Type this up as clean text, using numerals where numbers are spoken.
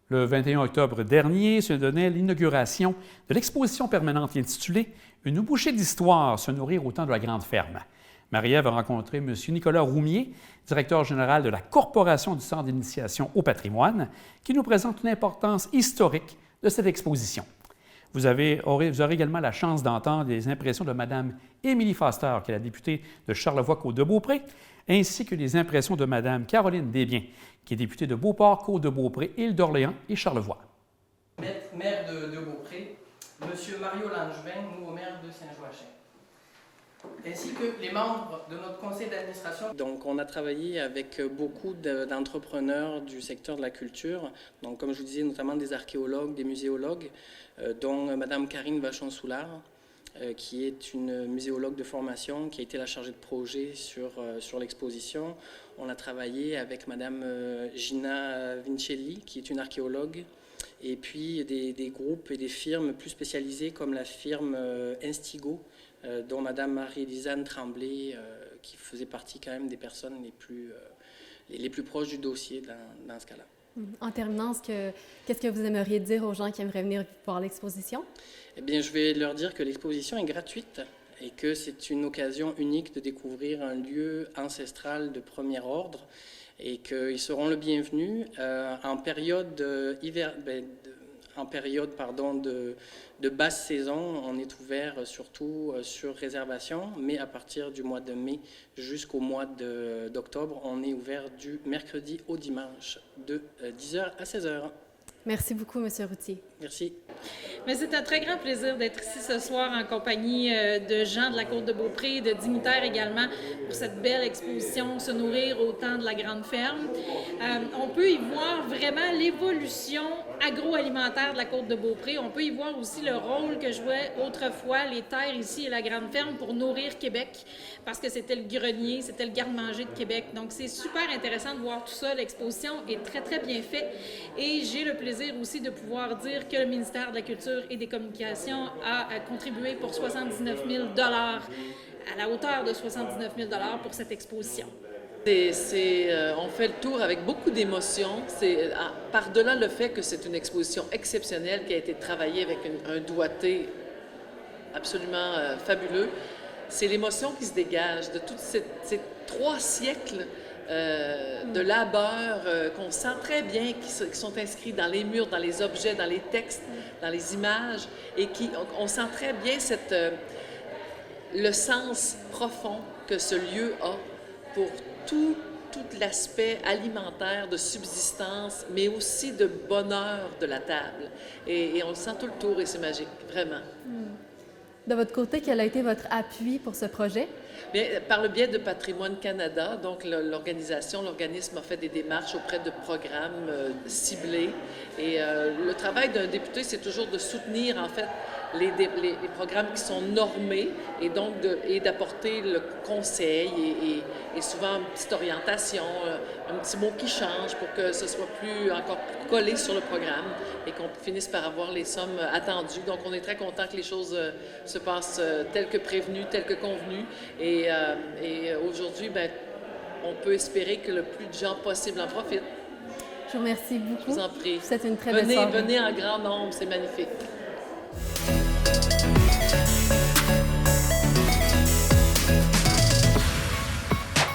Le 21 octobre dernier se donnait l'inauguration de l'exposition permanente intitulée « Une bouchée d'histoire, se nourrir au temps de la grande ferme ». Marie-Ève a rencontré M. Nicolas Roumier, directeur général de la Corporation du Centre d'initiation au patrimoine, qui nous présente l'importance historique de cette exposition. Vous aurez également la chance d'entendre les impressions de Mme Émilie Foster, qui est la députée de Charlevoix-Côte-de-Beaupré, ainsi que les impressions de Mme Caroline Desbiens, qui est députée de Beauport, Côte-de-Beaupré, Île-d'Orléans et Charlevoix. Maire de Beaupré, M. Mario Langevin, nouveau maire de Saint-Joachim, ainsi que les membres de notre conseil d'administration. Donc, on a travaillé avec beaucoup d'entrepreneurs du secteur de la culture, donc comme je vous disais, notamment des archéologues, des muséologues, dont Mme Karine Vachon-Soulard, qui est une muséologue de formation, qui a été la chargée de projet sur l'exposition. On a travaillé avec Mme Gina Vincelli, qui est une archéologue, et puis des groupes et des firmes plus spécialisées comme la firme Instigo, dont Mme Marie-Élisane Tremblay, qui faisait partie quand même des personnes les plus proches du dossier dans ce cas-là. En terminant, qu'est-ce que vous aimeriez dire aux gens qui aimeraient venir voir l'exposition? Eh bien, je vais leur dire que l'exposition est gratuite et que c'est une occasion unique de découvrir un lieu ancestral de premier ordre et qu'ils seront le bienvenu en période de basse saison. On est ouvert surtout sur réservation, mais à partir du mois de mai jusqu'au mois d'octobre, on est ouvert du mercredi au dimanche de 10h à 16h. Merci beaucoup, M. Routier. Merci. Mais c'est un très grand plaisir d'être ici ce soir en compagnie de gens de la Côte-de-Beaupré, de dignitaires également, pour cette belle exposition « Se nourrir au temps de la grande ferme ». On peut y voir vraiment l'évolution agroalimentaire de la Côte-de-Beaupré. On peut y voir aussi le rôle que jouaient autrefois les terres ici et la grande ferme pour nourrir Québec, parce que c'était le grenier, c'était le garde-manger de Québec. Donc, c'est super intéressant de voir tout ça. L'exposition est très, très bien faite et j'ai le plaisir aussi de pouvoir dire que le ministère de la Culture et des Communications a contribué pour 79 000 $, à la hauteur de 79 000 $ pour cette exposition. On fait le tour avec beaucoup d'émotion. Par-delà le fait que c'est une exposition exceptionnelle qui a été travaillée avec un doigté absolument fabuleux, c'est l'émotion qui se dégage de tous ces 3 siècles de labeur qu'on sent très bien, qui sont inscrits dans les murs, dans les objets, dans les textes, dans les images, et on sent très bien le sens profond que ce lieu a pour tout l'aspect alimentaire, de subsistance, mais aussi de bonheur de la table. Et on le sent tout le tour et c'est magique, vraiment. De votre côté, quel a été votre appui pour ce projet? Bien, par le biais de Patrimoine Canada, donc l'organisme a fait des démarches auprès de programmes ciblés. Et le travail d'un député, c'est toujours de soutenir, en fait, les programmes qui sont normés et donc d'apporter le conseil et souvent une petite orientation, un petit mot qui change pour que ce soit encore plus collé sur le programme et qu'on finisse par avoir les sommes attendues. Donc, on est très content que les choses se passent telles que prévenues, telles que convenues. Et aujourd'hui, on peut espérer que le plus de gens possible en profitent. Je vous remercie beaucoup. Je vous en prie. C'est une très belle soirée. Venez en grand nombre, c'est magnifique.